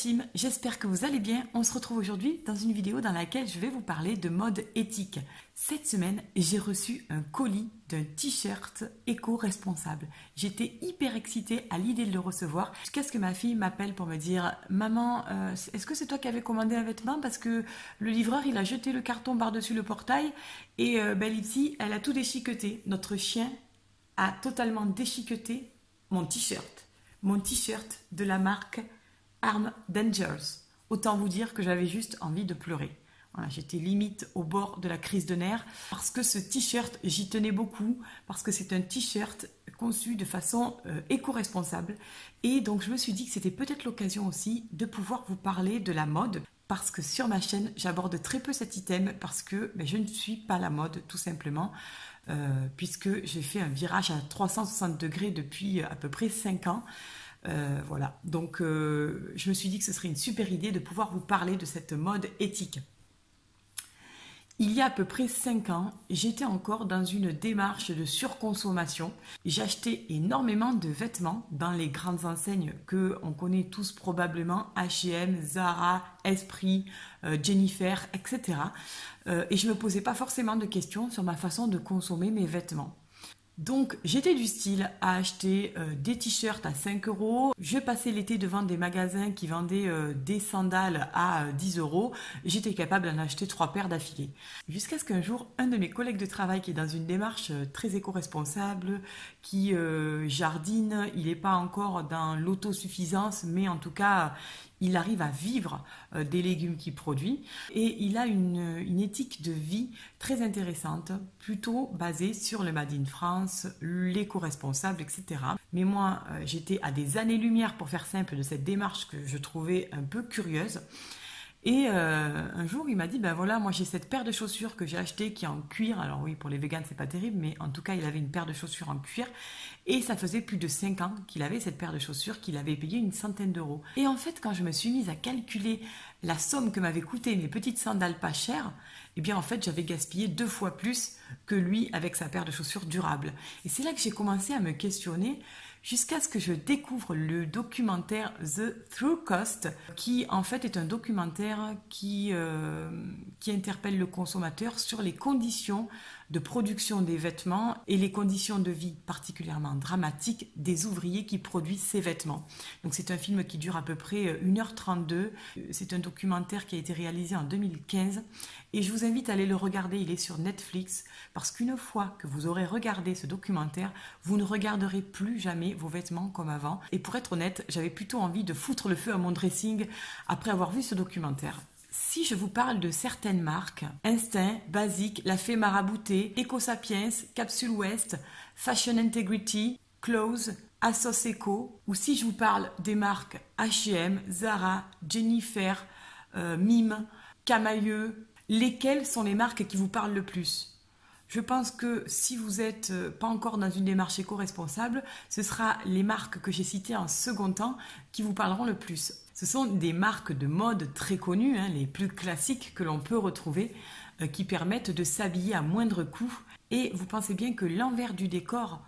team, j'espère que vous allez bien. On se retrouve aujourd'hui dans une vidéo dans laquelle je vais vous parler de mode éthique. Cette semaine, j'ai reçu un colis d'un t-shirt éco-responsable. J'étais hyper excitée à l'idée de le recevoir jusqu'à ce que ma fille m'appelle pour me dire « Maman, est-ce que c'est toi qui avais commandé un vêtement? Parce que le livreur, il a jeté le carton par-dessus le portail et Lipsy, elle a tout déchiqueté. Notre chien a totalement déchiqueté mon t-shirt. Mon t-shirt de la marque Armed Dangers. Autant vous dire que j'avais juste envie de pleurer. Voilà, j'étais limite au bord de la crise de nerfs parce que ce t-shirt, j'y tenais beaucoup, parce que c'est un t-shirt conçu de façon éco-responsable. Et donc je me suis dit que c'était peut-être l'occasion aussi de pouvoir vous parler de la mode, parce que sur ma chaîne, j'aborde très peu cet item parce que je ne suis pas la mode tout simplement, puisque j'ai fait un virage à 360 degrés depuis à peu près 5 ans. Voilà, donc je me suis dit que ce serait une super idée de pouvoir vous parler de cette mode éthique. Il y a à peu près 5 ans, j'étais encore dans une démarche de surconsommation. J'achetais énormément de vêtements dans les grandes enseignes que on connaît tous probablement, H&M, Zara, Esprit, Jennifer, etc. Et je ne me posais pas forcément de questions sur ma façon de consommer mes vêtements. Donc j'étais du style à acheter des t-shirts à 5 €. Je passais l'été devant des magasins qui vendaient des sandales à 10 €. J'étais capable d'en acheter 3 paires d'affilée. Jusqu'à ce qu'un jour, un de mes collègues de travail qui est dans une démarche très éco-responsable, qui jardine, il n'est pas encore dans l'autosuffisance, mais en tout cas, il arrive à vivre des légumes qu'il produit et il a une éthique de vie très intéressante, plutôt basée sur le Made in France, l'éco-responsable, etc. Mais moi, j'étais à des années-lumière, pour faire simple, de cette démarche que je trouvais un peu curieuse. Et un jour, il m'a dit, ben voilà, moi j'ai cette paire de chaussures que j'ai achetée qui est en cuir. Alors oui, pour les végans, c'est pas terrible, mais en tout cas, il avait une paire de chaussures en cuir. Et ça faisait plus de 5 ans qu'il avait cette paire de chaussures, qu'il avait payé une centaine d'euros. Et en fait, quand je me suis mise à calculer la somme que m'avaient coûté mes petites sandales pas chères, eh bien en fait, j'avais gaspillé 2 fois plus que lui avec sa paire de chaussures durables. Et c'est là que j'ai commencé à me questionner, jusqu'à ce que je découvre le documentaire The True Cost, qui en fait est un documentaire qui interpelle le consommateur sur les conditions de production des vêtements et les conditions de vie particulièrement dramatiques des ouvriers qui produisent ces vêtements. Donc c'est un film qui dure à peu près 1h32. C'est un documentaire qui a été réalisé en 2015 et je vous invite à aller le regarder. Il est sur Netflix parce qu'une fois que vous aurez regardé ce documentaire, vous ne regarderez plus jamais vos vêtements comme avant. Et pour être honnête, j'avais plutôt envie de foutre le feu à mon dressing après avoir vu ce documentaire. Si je vous parle de certaines marques, Instinct, Basic, La Fée Maraboutée, EcoSapiens, Capsule West, Fashion Integrity, Clothes, Assos Eco, ou si je vous parle des marques H&M, Zara, Jennifer, Mime, Camailleux, lesquelles sont les marques qui vous parlent le plus ? Je pense que si vous n'êtes pas encore dans une démarche éco-responsable, ce sera les marques que j'ai citées en second temps qui vous parleront le plus. Ce sont des marques de mode très connues, les plus classiques que l'on peut retrouver, qui permettent de s'habiller à moindre coût. Et vous pensez bien que l'envers du décor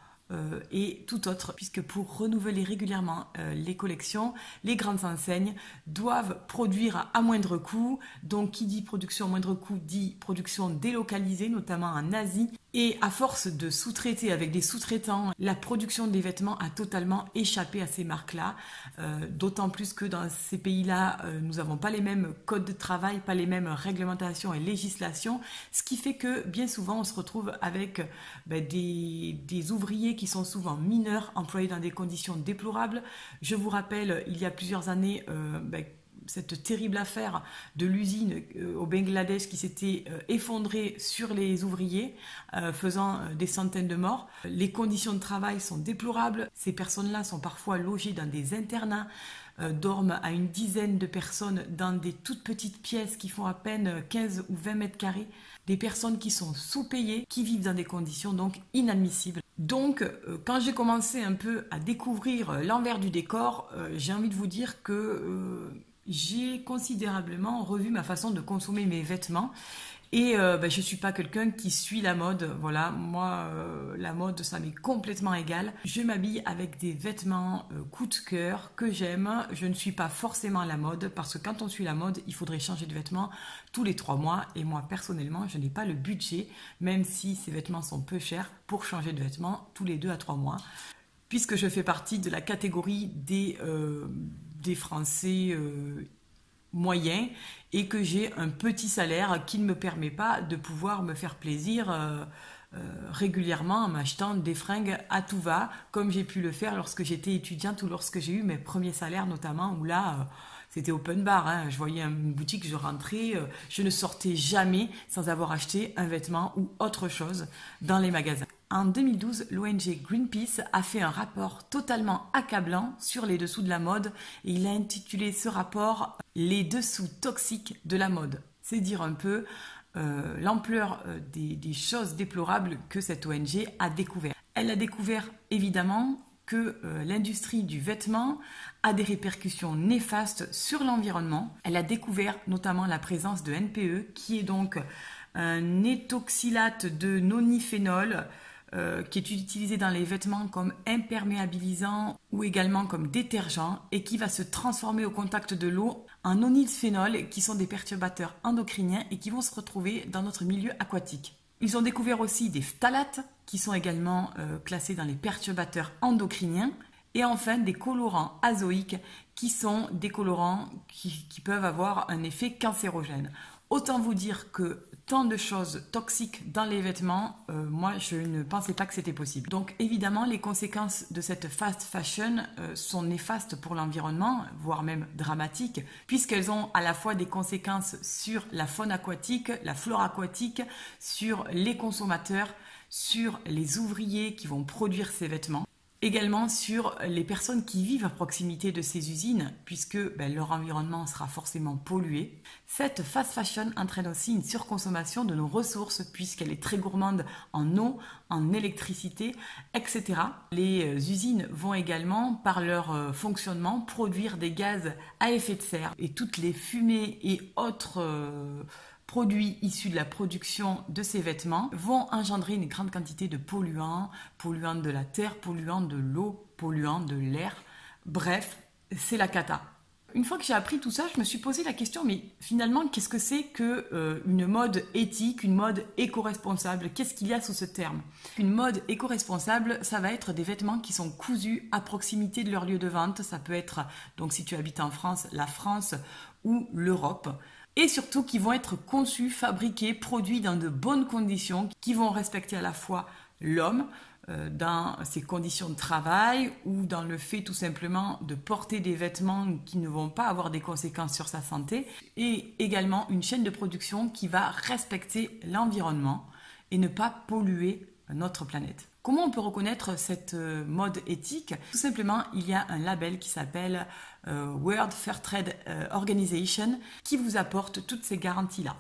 est tout autre, puisque pour renouveler régulièrement les collections, les grandes enseignes doivent produire à moindre coût. Donc qui dit production à moindre coût dit production délocalisée, notamment en Asie. Et à force de sous-traiter avec des sous-traitants, la production des vêtements a totalement échappé à ces marques-là. D'autant plus que dans ces pays-là, nous n'avons pas les mêmes codes de travail, pas les mêmes réglementations et législations. Ce qui fait que bien souvent, on se retrouve avec des ouvriers qui sont souvent mineurs, employés dans des conditions déplorables. Je vous rappelle, il y a plusieurs années, cette terrible affaire de l'usine au Bangladesh qui s'était effondrée sur les ouvriers, faisant des centaines de morts. Les conditions de travail sont déplorables. Ces personnes-là sont parfois logées dans des internats, dorment à une dizaine de personnes dans des toutes petites pièces qui font à peine 15 ou 20 mètres carrés. Des personnes qui sont sous-payées, qui vivent dans des conditions donc inadmissibles. Donc, quand j'ai commencé un peu à découvrir l'envers du décor, j'ai envie de vous dire que j'ai considérablement revu ma façon de consommer mes vêtements Et je suis pas quelqu'un qui suit la mode. Voilà, moi, la mode, ça m'est complètement égal. Je m'habille avec des vêtements coup de cœur que j'aime. Je ne suis pas forcément à la mode parce que quand on suit la mode, il faudrait changer de vêtements tous les 3 mois. Et moi, personnellement, je n'ai pas le budget, même si ces vêtements sont peu chers, pour changer de vêtements tous les 2 à 3 mois. Puisque je fais partie de la catégorie des Français moyen et que j'ai un petit salaire qui ne me permet pas de pouvoir me faire plaisir régulièrement en m'achetant des fringues à tout va, comme j'ai pu le faire lorsque j'étais étudiante ou lorsque j'ai eu mes premiers salaires notamment, où là, c'était open bar, hein. Je voyais une boutique, je rentrais, je ne sortais jamais sans avoir acheté un vêtement ou autre chose dans les magasins. En 2012, l'ONG Greenpeace a fait un rapport totalement accablant sur les dessous de la mode et il a intitulé ce rapport « Les dessous toxiques de la mode ». C'est dire un peu l'ampleur des choses déplorables que cette ONG a découvert. Elle a découvert évidemment que l'industrie du vêtement a des répercussions néfastes sur l'environnement. Elle a découvert notamment la présence de NPE, qui est donc un étoxylate de nonylphénol, qui est utilisé dans les vêtements comme imperméabilisant ou également comme détergent et qui va se transformer au contact de l'eau en nonylphénol, qui sont des perturbateurs endocriniens et qui vont se retrouver dans notre milieu aquatique. Ils ont découvert aussi des phtalates qui sont également classés dans les perturbateurs endocriniens et enfin des colorants azoïques qui sont des colorants qui peuvent avoir un effet cancérogène. Autant vous dire que tant de choses toxiques dans les vêtements, moi je ne pensais pas que c'était possible. Donc évidemment les conséquences de cette fast fashion sont néfastes pour l'environnement, voire même dramatiques, puisqu'elles ont à la fois des conséquences sur la faune aquatique, la flore aquatique, sur les consommateurs, sur les ouvriers qui vont produire ces vêtements. Également sur les personnes qui vivent à proximité de ces usines, puisque leur environnement sera forcément pollué. Cette fast fashion entraîne aussi une surconsommation de nos ressources, puisqu'elle est très gourmande en eau, en électricité, etc. Les usines vont également, par leur fonctionnement, produire des gaz à effet de serre. Et toutes les fumées et autres produits issus de la production de ces vêtements vont engendrer une grande quantité de polluants, polluants de la terre, polluants de l'eau, polluants de l'air. Bref, c'est la cata. Une fois que j'ai appris tout ça, je me suis posé la question, mais finalement, qu'est-ce que c'est qu'une mode éthique, une mode éco-responsable? Qu'est-ce qu'il y a sous ce terme? Une mode éco-responsable, ça va être des vêtements qui sont cousus à proximité de leur lieu de vente. Ça peut être, donc si tu habites en France, la France ou l'Europe. Et surtout qui vont être conçus, fabriqués, produits dans de bonnes conditions, qui vont respecter à la fois l'homme dans ses conditions de travail ou dans le fait tout simplement de porter des vêtements qui ne vont pas avoir des conséquences sur sa santé, et également une chaîne de production qui va respecter l'environnement et ne pas polluer notre planète. Comment on peut reconnaître cette mode éthique? Tout simplement, il y a un label qui s'appelle World Fair Trade Organization qui vous apporte toutes ces garanties-là.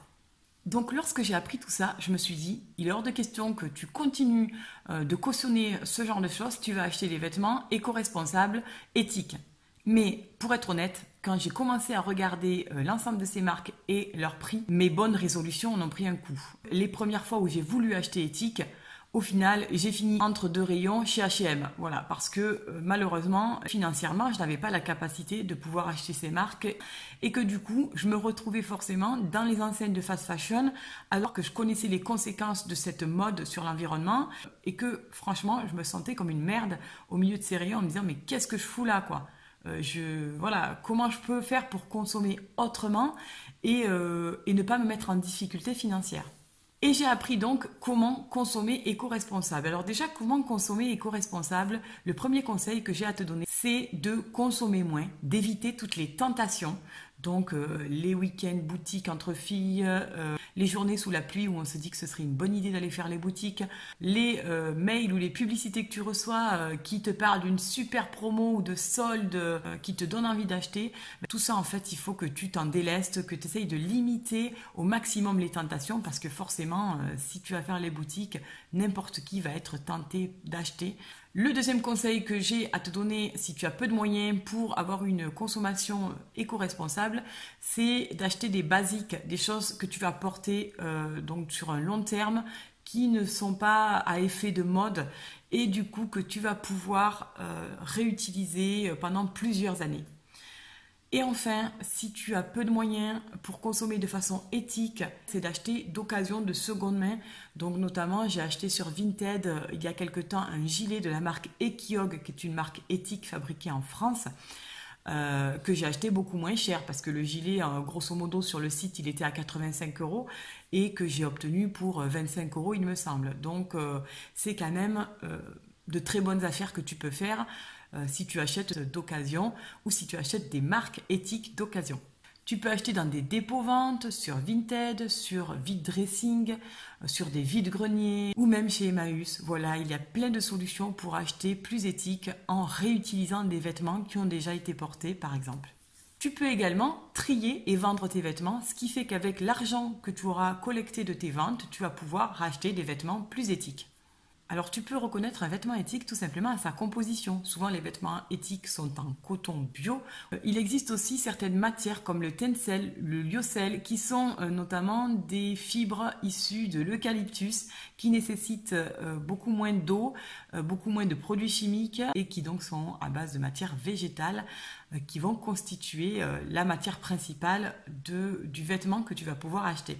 Donc lorsque j'ai appris tout ça, je me suis dit, il est hors de question que tu continues de cautionner ce genre de choses, tu vas acheter des vêtements éco-responsables, éthiques. Mais pour être honnête, quand j'ai commencé à regarder l'ensemble de ces marques et leurs prix, mes bonnes résolutions en ont pris un coup. Les premières fois où j'ai voulu acheter éthique, au final, j'ai fini entre 2 rayons chez H&M. Voilà, parce que malheureusement, financièrement, je n'avais pas la capacité de pouvoir acheter ces marques et que du coup, je me retrouvais forcément dans les enseignes de fast fashion alors que je connaissais les conséquences de cette mode sur l'environnement et que franchement, je me sentais comme une merde au milieu de ces rayons en me disant mais qu'est-ce que je fous là quoi? Voilà, comment je peux faire pour consommer autrement et ne pas me mettre en difficulté financière. Et j'ai appris donc comment consommer éco-responsable. Alors déjà, comment consommer éco-responsable? Le premier conseil que j'ai à te donner, c'est de consommer moins, d'éviter toutes les tentations. Donc les week-ends boutiques entre filles, les journées sous la pluie où on se dit que ce serait une bonne idée d'aller faire les boutiques, les mails ou les publicités que tu reçois qui te parlent d'une super promo ou de solde qui te donne envie d'acheter. Tout ça en fait il faut que tu t'en délestes, que tu essayes de limiter au maximum les tentations parce que forcément si tu vas faire les boutiques, n'importe qui va être tenté d'acheter. Le deuxième conseil que j'ai à te donner si tu as peu de moyens pour avoir une consommation éco-responsable, c'est d'acheter des basiques, des choses que tu vas porter donc sur un long terme, qui ne sont pas à effet de mode et du coup que tu vas pouvoir réutiliser pendant plusieurs années. Et enfin, si tu as peu de moyens pour consommer de façon éthique, c'est d'acheter d'occasion de seconde main. Donc notamment, j'ai acheté sur Vinted il y a quelque temps un gilet de la marque Ekiog, qui est une marque éthique fabriquée en France, que j'ai acheté beaucoup moins cher parce que le gilet, grosso modo, sur le site, il était à 85 € et que j'ai obtenu pour 25 €, il me semble. Donc c'est quand même de très bonnes affaires que tu peux faire si tu achètes d'occasion ou si tu achètes des marques éthiques d'occasion. Tu peux acheter dans des dépôts-ventes, sur Vinted, sur Vide-Dressing, sur des vides-greniers ou même chez Emmaüs. Voilà, il y a plein de solutions pour acheter plus éthique en réutilisant des vêtements qui ont déjà été portés par exemple. Tu peux également trier et vendre tes vêtements, ce qui fait qu'avec l'argent que tu auras collecté de tes ventes, tu vas pouvoir racheter des vêtements plus éthiques. Alors tu peux reconnaître un vêtement éthique tout simplement à sa composition. Souvent les vêtements éthiques sont en coton bio. Il existe aussi certaines matières comme le tencel, le lyocell qui sont notamment des fibres issues de l'eucalyptus qui nécessitent beaucoup moins d'eau, beaucoup moins de produits chimiques et qui donc sont à base de matières végétales qui vont constituer la matière principale du vêtement que tu vas pouvoir acheter.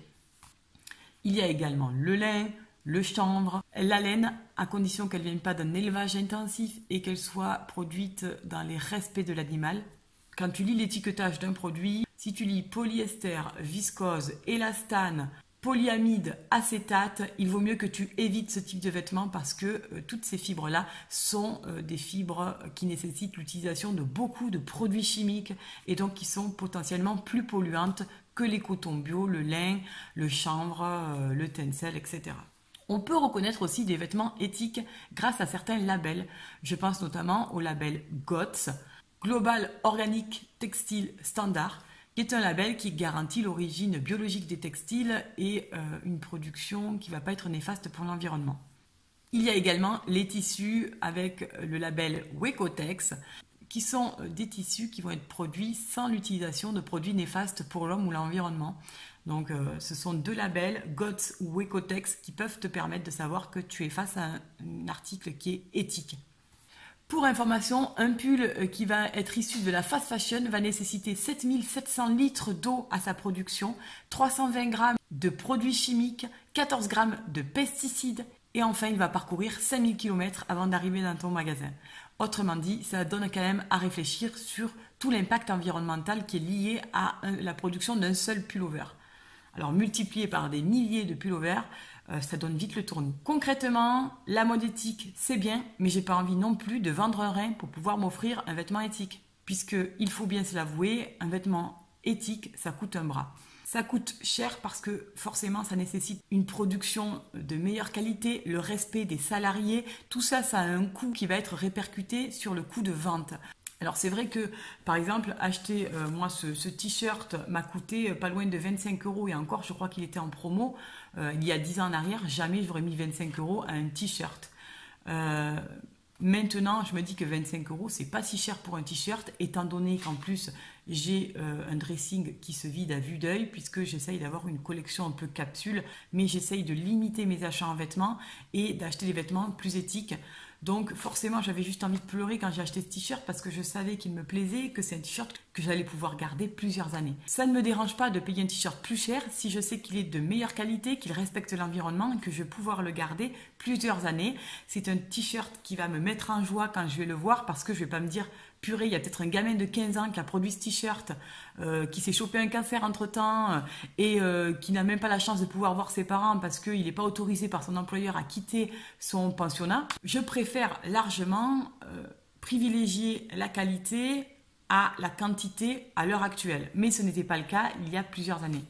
Il y a également le lin, le chanvre, la laine, à condition qu'elle ne vienne pas d'un élevage intensif et qu'elle soit produite dans les respects de l'animal. Quand tu lis l'étiquetage d'un produit, si tu lis polyester, viscose, élastane, polyamide, acétate, il vaut mieux que tu évites ce type de vêtements parce que toutes ces fibres-là sont des fibres qui nécessitent l'utilisation de beaucoup de produits chimiques et donc qui sont potentiellement plus polluantes que les cotons bio, le lin, le chanvre, le tencel, etc. On peut reconnaître aussi des vêtements éthiques grâce à certains labels. Je pense notamment au label GOTS, Global Organic Textile Standard, qui est un label qui garantit l'origine biologique des textiles et une production qui ne va pas être néfaste pour l'environnement. Il y a également les tissus avec le label Wecotex, qui sont des tissus qui vont être produits sans l'utilisation de produits néfastes pour l'homme ou l'environnement. Donc ce sont deux labels, GOTS ou Wecotex, qui peuvent te permettre de savoir que tu es face à un article qui est éthique. Pour information, un pull qui va être issu de la fast fashion va nécessiter 7700 litres d'eau à sa production, 320 grammes de produits chimiques, 14 grammes de pesticides et enfin il va parcourir 5000 km avant d'arriver dans ton magasin. Autrement dit, ça donne quand même à réfléchir sur tout l'impact environnemental qui est lié à la production d'un seul pullover. Alors multiplié par des milliers de pullovers, ça donne vite le tournis. Concrètement, la mode éthique, c'est bien, mais j'ai pas envie non plus de vendre un rein pour pouvoir m'offrir un vêtement éthique. Puisque, il faut bien se l'avouer, un vêtement éthique, ça coûte un bras. Ça coûte cher parce que forcément ça nécessite une production de meilleure qualité, le respect des salariés, tout ça, ça a un coût qui va être répercuté sur le coût de vente. Alors c'est vrai que par exemple acheter moi ce t-shirt m'a coûté pas loin de 25 € et encore je crois qu'il était en promo il y a 10 ans en arrière, jamais j'aurais mis 25 € à un t-shirt. Maintenant je me dis que 25 € c'est pas si cher pour un t-shirt étant donné qu'en plus j'ai un dressing qui se vide à vue d'œil puisque j'essaye d'avoir une collection un peu capsule mais j'essaye de limiter mes achats en vêtements et d'acheter des vêtements plus éthiques. Donc forcément j'avais juste envie de pleurer quand j'ai acheté ce t-shirt parce que je savais qu'il me plaisait, que c'est un t-shirt que j'allais pouvoir garder plusieurs années. Ça ne me dérange pas de payer un t-shirt plus cher si je sais qu'il est de meilleure qualité, qu'il respecte l'environnement et que je vais pouvoir le garder plusieurs années. C'est un t-shirt qui va me mettre en joie quand je vais le voir parce que je ne vais pas me dire purée, il y a peut-être un gamin de 15 ans qui a produit ce t-shirt, qui s'est chopé un cancer entre-temps et qui n'a même pas la chance de pouvoir voir ses parents parce qu'il n'est pas autorisé par son employeur à quitter son pensionnat. Je préfère largement privilégier la qualité à la quantité à l'heure actuelle. Mais ce n'était pas le cas il y a plusieurs années.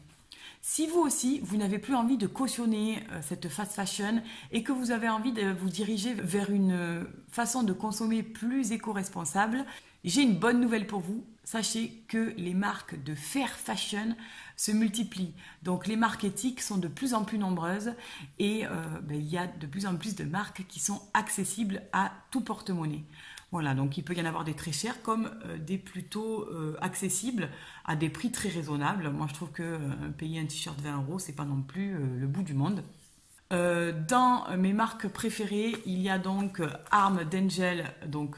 Si vous aussi, vous n'avez plus envie de cautionner cette fast fashion et que vous avez envie de vous diriger vers une façon de consommer plus éco-responsable, j'ai une bonne nouvelle pour vous. Sachez que les marques de fair fashion se multiplient. Donc les marques éthiques sont de plus en plus nombreuses et il y a de plus en plus de marques qui sont accessibles à tout porte-monnaie. Voilà, donc il peut y en avoir des très chers comme des plutôt accessibles à des prix très raisonnables. Moi, je trouve que payer un t-shirt 20 €, c'est pas non plus le bout du monde. Dans mes marques préférées, il y a donc Arm d'Angel, donc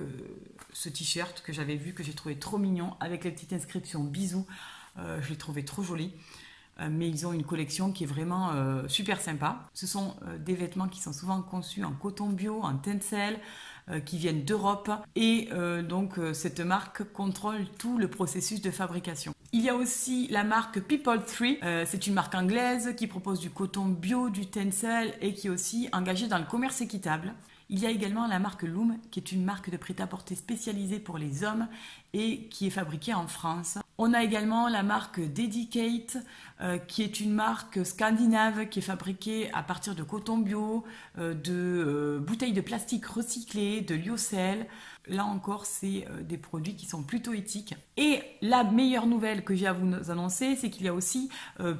ce t-shirt que j'avais vu, que j'ai trouvé trop mignon, avec la petite inscription bisous. Je l'ai trouvé trop joli. Mais ils ont une collection qui est vraiment super sympa. Ce sont des vêtements qui sont souvent conçus en coton bio, en tencel, qui viennent d'Europe. Et donc cette marque contrôle tout le processus de fabrication. Il y a aussi la marque People 3. C'est une marque anglaise qui propose du coton bio, du tencel et qui est aussi engagée dans le commerce équitable. Il y a également la marque Loom, qui est une marque de prêt-à-porter spécialisée pour les hommes et qui est fabriquée en France. On a également la marque Dedicate, qui est une marque scandinave qui est fabriquée à partir de coton bio, de bouteilles de plastique recyclées, de lyocell. Là encore, c'est des produits qui sont plutôt éthiques. Et la meilleure nouvelle que j'ai à vous annoncer, c'est qu'il y a aussi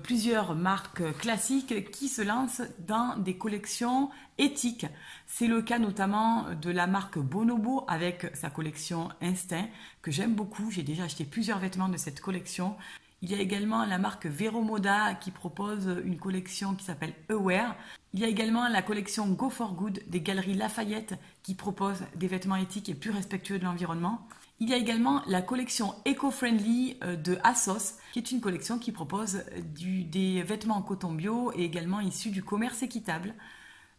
plusieurs marques classiques qui se lancent dans des collections éthiques. C'est le cas notamment de la marque Bonobo avec sa collection Instinct, que j'aime beaucoup. J'ai déjà acheté plusieurs vêtements de cette collection. Il y a également la marque Vero Moda qui propose une collection qui s'appelle Aware. Il y a également la collection Go for Good des Galeries Lafayette qui propose des vêtements éthiques et plus respectueux de l'environnement. Il y a également la collection Eco-Friendly de ASOS qui est une collection qui propose des vêtements en coton bio et également issus du commerce équitable.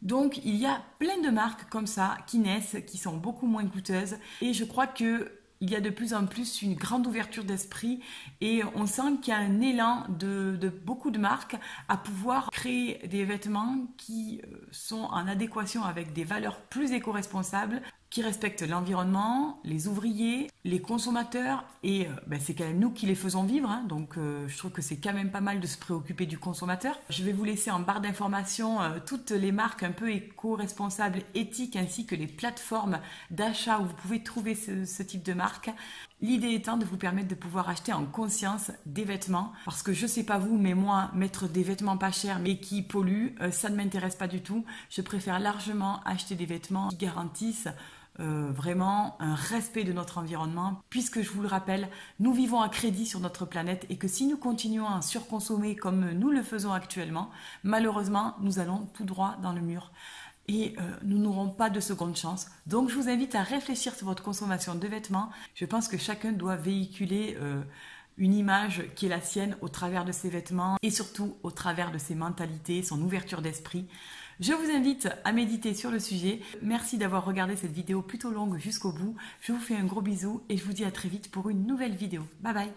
Donc il y a plein de marques comme ça qui naissent, qui sont beaucoup moins coûteuses et je crois que il y a de plus en plus une grande ouverture d'esprit et on sent qu'il y a un élan de beaucoup de marques à pouvoir créer des vêtements qui sont en adéquation avec des valeurs plus éco-responsables, qui respectent l'environnement, les ouvriers, les consommateurs et c'est quand même nous qui les faisons vivre, hein, donc je trouve que c'est quand même pas mal de se préoccuper du consommateur. Je vais vous laisser en barre d'informations toutes les marques un peu éco-responsables, éthiques ainsi que les plateformes d'achat où vous pouvez trouver ce type de marque. L'idée étant de vous permettre de pouvoir acheter en conscience des vêtements parce que je sais pas vous mais moi mettre des vêtements pas chers mais qui polluent ça ne m'intéresse pas du tout. Je préfère largement acheter des vêtements qui garantissent vraiment un respect de notre environnement puisque je vous le rappelle, nous vivons à crédit sur notre planète et que si nous continuons à surconsommer comme nous le faisons actuellement, malheureusement nous allons tout droit dans le mur. Et nous n'aurons pas de seconde chance. Donc je vous invite à réfléchir sur votre consommation de vêtements. Je pense que chacun doit véhiculer une image qui est la sienne au travers de ses vêtements et surtout au travers de ses mentalités, son ouverture d'esprit. Je vous invite à méditer sur le sujet. Merci d'avoir regardé cette vidéo plutôt longue jusqu'au bout. Je vous fais un gros bisou et je vous dis à très vite pour une nouvelle vidéo. Bye bye.